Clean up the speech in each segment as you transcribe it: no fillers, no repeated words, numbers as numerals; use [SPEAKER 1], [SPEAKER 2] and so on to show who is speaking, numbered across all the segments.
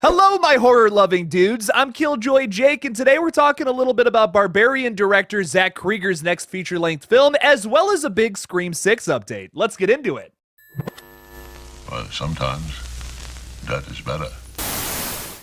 [SPEAKER 1] Hello, my horror-loving dudes. I'm Killjoy Jake, and today we're talking a little bit about Barbarian director Zach Cregger's next feature-length film, as well as a big Scream 6 update. Let's get into it.
[SPEAKER 2] Well, sometimes that is better.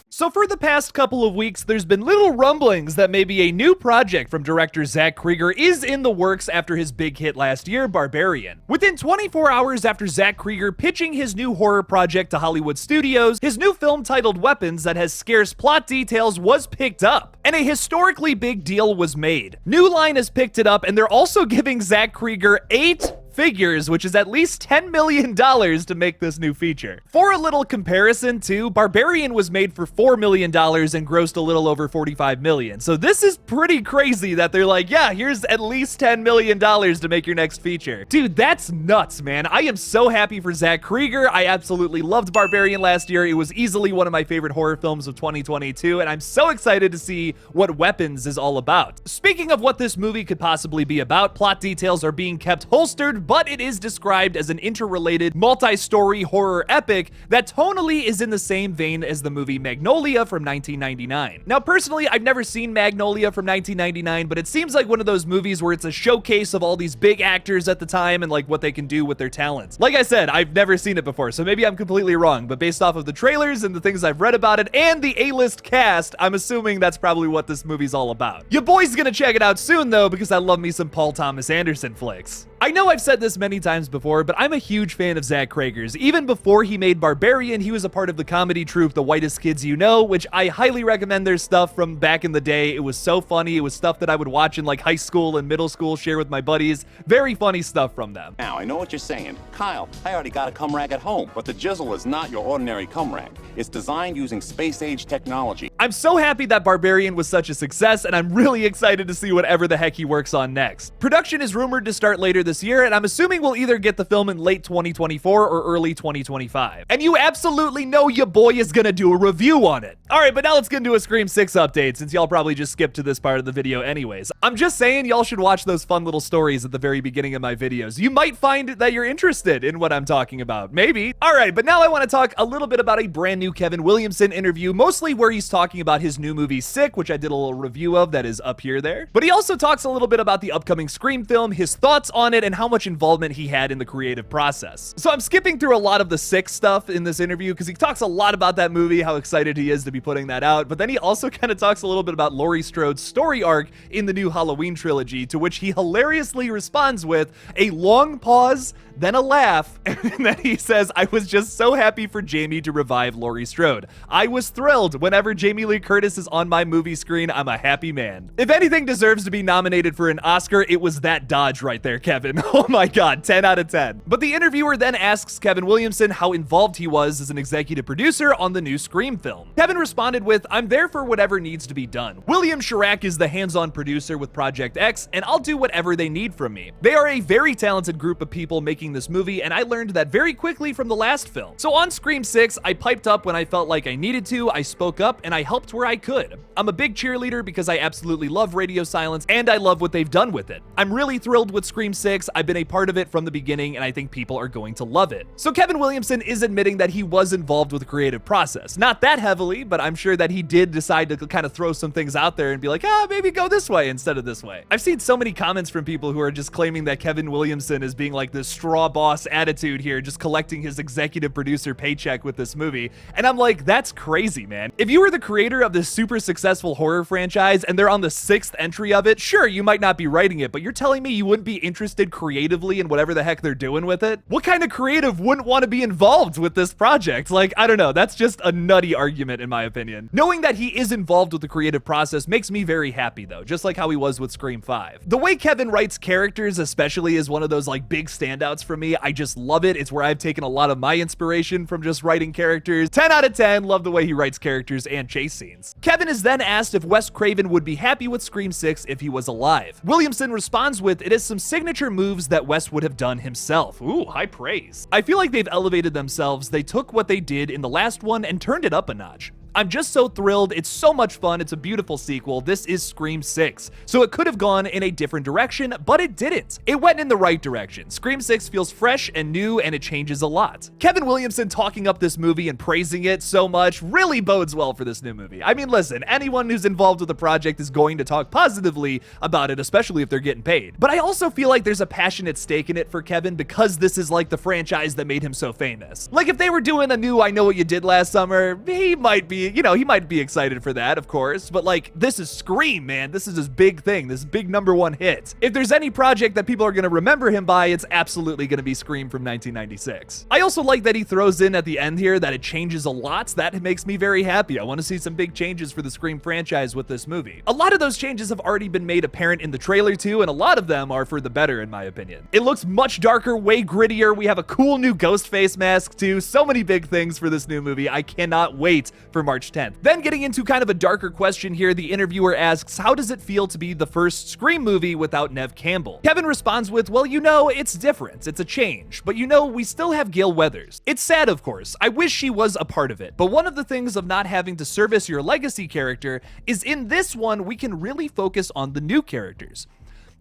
[SPEAKER 1] So for the past couple of weeks, there's been little rumblings that maybe a new project from director Zach Cregger is in the works after his big hit last year, Barbarian. Within 24 hours after Zach Cregger pitching his new horror project to Hollywood studios, his new film titled Weapons that has scarce plot details was picked up, and a historically big deal was made. New Line has picked it up, and they're also giving Zach Cregger 8 figures, which is at least $10 million to make this new feature. For a little comparison too, Barbarian was made for $4 million and grossed a little over $45 million. So this is pretty crazy that they're like, yeah, here's at least $10 million to make your next feature. Dude, that's nuts, man. I am so happy for Zach Cregger. I absolutely loved Barbarian last year. It was easily one of my favorite horror films of 2022, and I'm so excited to see what Weapons is all about. Speaking of what this movie could possibly be about, plot details are being kept holstered, but it is described as an interrelated, multi-story horror epic that tonally is in the same vein as the movie Magnolia from 1999. Now, personally, I've never seen Magnolia from 1999, but it seems like one of those movies where it's a showcase of all these big actors at the time and like what they can do with their talents. Like I said, I've never seen it before, so maybe I'm completely wrong, but based off of the trailers and the things I've read about it and the A-list cast, I'm assuming that's probably what this movie's all about. Your boy's gonna check it out soon though, because I love me some Paul Thomas Anderson flicks. I know I've said this many times before, but I'm a huge fan of Zach Cregger's. Even before he made Barbarian, he was a part of the comedy troupe The Whitest Kids You Know, which I highly recommend their stuff from back in the day. It was so funny. It was stuff that I would watch in like high school and middle school, share with my buddies. Very funny stuff from them.
[SPEAKER 3] Now, I know what you're saying. Kyle, I already got a cum rag at home, but the Jizzle is not your ordinary cum rag. It's designed using space-age technology.
[SPEAKER 1] I'm so happy that Barbarian was such a success, and I'm really excited to see whatever the heck he works on next. Production is rumored to start later this year, and I'm assuming we'll either get the film in late 2024 or early 2025. And you absolutely know your boy is gonna do a review on it. Alright, but now let's get into a Scream 6 update, since y'all probably just skipped to this part of the video anyways. I'm just saying y'all should watch those fun little stories at the very beginning of my videos. You might find that you're interested in what I'm talking about. Maybe. Alright, but now I want to talk a little bit about a brand new Kevin Williamson interview, mostly where he's talking about his new movie Sick, which I did a little review of that is up here there. But he also talks a little bit about the upcoming Scream film, his thoughts on it, and how much involvement he had in the creative process. So I'm skipping through a lot of the Sick stuff in this interview because he talks a lot about that movie, how excited he is to be putting that out, but then he also kind of talks a little bit about Laurie Strode's story arc in the new Halloween trilogy, to which he hilariously responds with a long pause, then a laugh, and then he says, "I was just so happy for Jamie to revive Laurie Strode. I was thrilled. Whenever Jamie Lee Curtis is on my movie screen, I'm a happy man." If anything deserves to be nominated for an Oscar, it was that dodge right there, Kevin. Oh my god, 10 out of 10. But the interviewer then asks Kevin Williamson how involved he was as an executive producer on the new Scream film. Kevin responded with, "I'm there for whatever needs to be done. William Chirac is the hands-on producer with Project X, and I'll do whatever they need from me. They are a very talented group of people making this movie, and I learned that very quickly from the last film. So on Scream 6, I piped up when I felt like I needed to, I spoke up, and I helped where I could. I'm a big cheerleader because I absolutely love Radio Silence, and I love what they've done with it. I'm really thrilled with Scream 6. I've been a part of it from the beginning, and I think people are going to love it." So Kevin Williamson is admitting that he was involved with the creative process. Not that heavily, but I'm sure that he did decide to kind of throw some things out there and be like, maybe go this way instead of this way. I've seen so many comments from people who are just claiming that Kevin Williamson is being like this straw boss attitude here, just collecting his executive producer paycheck with this movie. And I'm like, that's crazy, man. If you were the creator of this super successful horror franchise and they're on the 6th entry of it, sure, you might not be writing it, but you're telling me you wouldn't be interested creatively in whatever the heck they're doing with it? What kind of creative wouldn't want to be involved with this project? Like, I don't know. That's just a nutty argument in my opinion. Knowing that he is involved with the creative process makes me very happy though, just like how he was with Scream 5. The way Kevin writes characters especially is one of those like big standouts for me. I just love it. It's where I've taken a lot of my inspiration from just writing characters. 10 out of 10. Love the way he writes characters and chase scenes. Kevin is then asked if Wes Craven would be happy with Scream 6 if he was alive. Williamson responds with, "It is some signature moves that Wes would have done himself." Ooh, high praise. I feel like they've elevated themselves. They took what they did in the last one and turned it up a notch. I'm just so thrilled. It's so much fun. It's a beautiful sequel. This is Scream 6. So it could have gone in a different direction, but it didn't. It went in the right direction. Scream 6 feels fresh and new, and it changes a lot. Kevin Williamson talking up this movie and praising it so much really bodes well for this new movie. I mean, listen, anyone who's involved with the project is going to talk positively about it, especially if they're getting paid. But I also feel like there's a passionate stake in it for Kevin because this is like the franchise that made him so famous. Like if they were doing a new I Know What You Did Last Summer, he might be, he might be excited for that, of course, but like this is Scream, man. This is his big thing, this big #1 hit. If there's any project that people are gonna remember him by, it's absolutely gonna be Scream from 1996. I also like that he throws in at the end here that it changes a lot. That makes me very happy. I want to see some big changes for the Scream franchise with this movie. A lot of those changes have already been made apparent in the trailer too, and a lot of them are for the better in my opinion. It looks much darker, way grittier. We have a cool new Ghostface mask too. So many big things for this new movie. I cannot wait for March 10th. Then getting into kind of a darker question here, the interviewer asks, how does it feel to be the first Scream movie without Neve Campbell? Kevin responds with, well, it's different. It's a change. But we still have Gale Weathers. It's sad, of course. I wish she was a part of it. But one of the things of not having to service your legacy character is in this one, we can really focus on the new characters.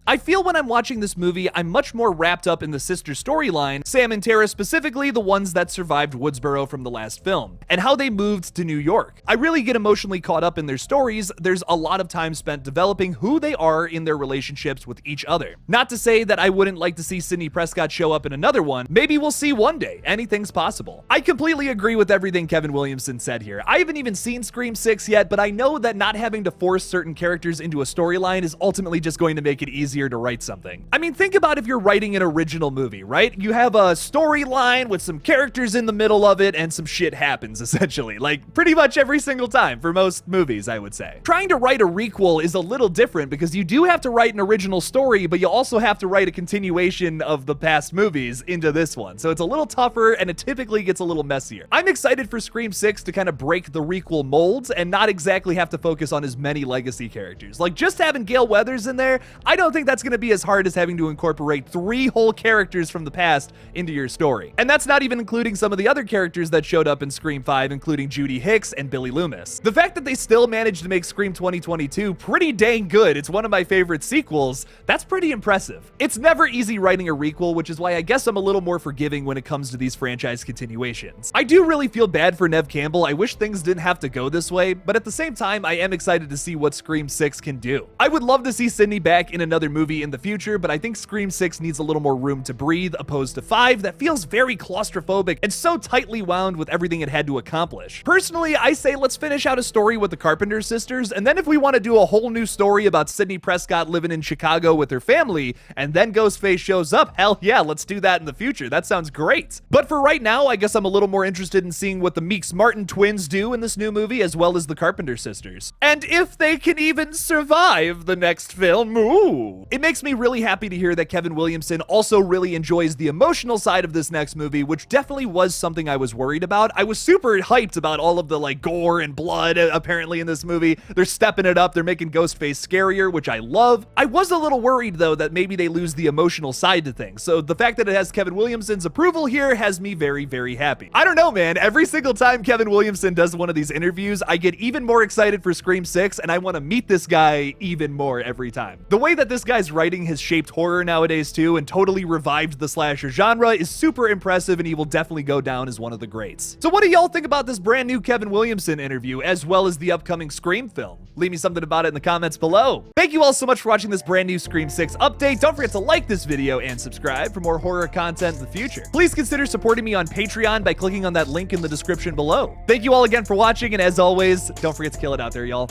[SPEAKER 1] I feel when I'm watching this movie, I'm much more wrapped up in the sister storyline, Sam and Tara specifically, the ones that survived Woodsboro from the last film, and how they moved to New York. I really get emotionally caught up in their stories. There's a lot of time spent developing who they are in their relationships with each other. Not to say that I wouldn't like to see Sidney Prescott show up in another one. Maybe we'll see one day. Anything's possible. I completely agree with everything Kevin Williamson said here. I haven't even seen Scream 6 yet, but I know that not having to force certain characters into a storyline is ultimately just going to make it easier to write something. I mean, think about if you're writing an original movie, right? You have a storyline with some characters in the middle of it and some shit happens, essentially. Like, pretty much every single time for most movies, I would say. Trying to write a requel is a little different because you do have to write an original story, but you also have to write a continuation of the past movies into this one. So it's a little tougher and it typically gets a little messier. I'm excited for Scream 6 to kind of break the requel molds and not exactly have to focus on as many legacy characters. Like, just having Gale Weathers in there, I don't think that's going to be as hard as having to incorporate 3 whole characters from the past into your story. And that's not even including some of the other characters that showed up in Scream 5, including Judy Hicks and Billy Loomis. The fact that they still managed to make Scream 2022 pretty dang good, it's one of my favorite sequels, that's pretty impressive. It's never easy writing a requel, which is why I guess I'm a little more forgiving when it comes to these franchise continuations. I do really feel bad for Neve Campbell. I wish things didn't have to go this way, but at the same time, I am excited to see what Scream 6 can do. I would love to see Sidney back in another movie in the future, but I think Scream 6 needs a little more room to breathe, opposed to 5 that feels very claustrophobic and so tightly wound with everything it had to accomplish. Personally, I say let's finish out a story with the Carpenter sisters, and then if we want to do a whole new story about Sidney Prescott living in Chicago with her family, and then Ghostface shows up, hell yeah, let's do that in the future. That sounds great. But for right now, I guess I'm a little more interested in seeing what the Meeks Martin twins do in this new movie, as well as the Carpenter sisters. And if they can even survive the next film, ooh. It makes me really happy to hear that Kevin Williamson also really enjoys the emotional side of this next movie, which definitely was something I was worried about. I was super hyped about all of the gore and blood apparently in this movie. They're stepping it up. They're making Ghostface scarier, which I love. I was a little worried though that maybe they lose the emotional side to things. So the fact that it has Kevin Williamson's approval here has me very, very happy. I don't know, man. Every single time Kevin Williamson does one of these interviews, I get even more excited for Scream 6 and I want to meet this guy even more every time. The way that this guy's writing has shaped horror nowadays too and totally revived the slasher genre is super impressive, and he will definitely go down as one of the greats. So what do y'all think about this brand new Kevin Williamson interview as well as the upcoming Scream film? Leave me something about it in the comments below. Thank you all so much for watching this brand new Scream 6 update. Don't forget to like this video and subscribe for more horror content in the future. Please consider supporting me on Patreon by clicking on that link in the description below. Thank you all again for watching, and as always, don't forget to kill it out there, y'all.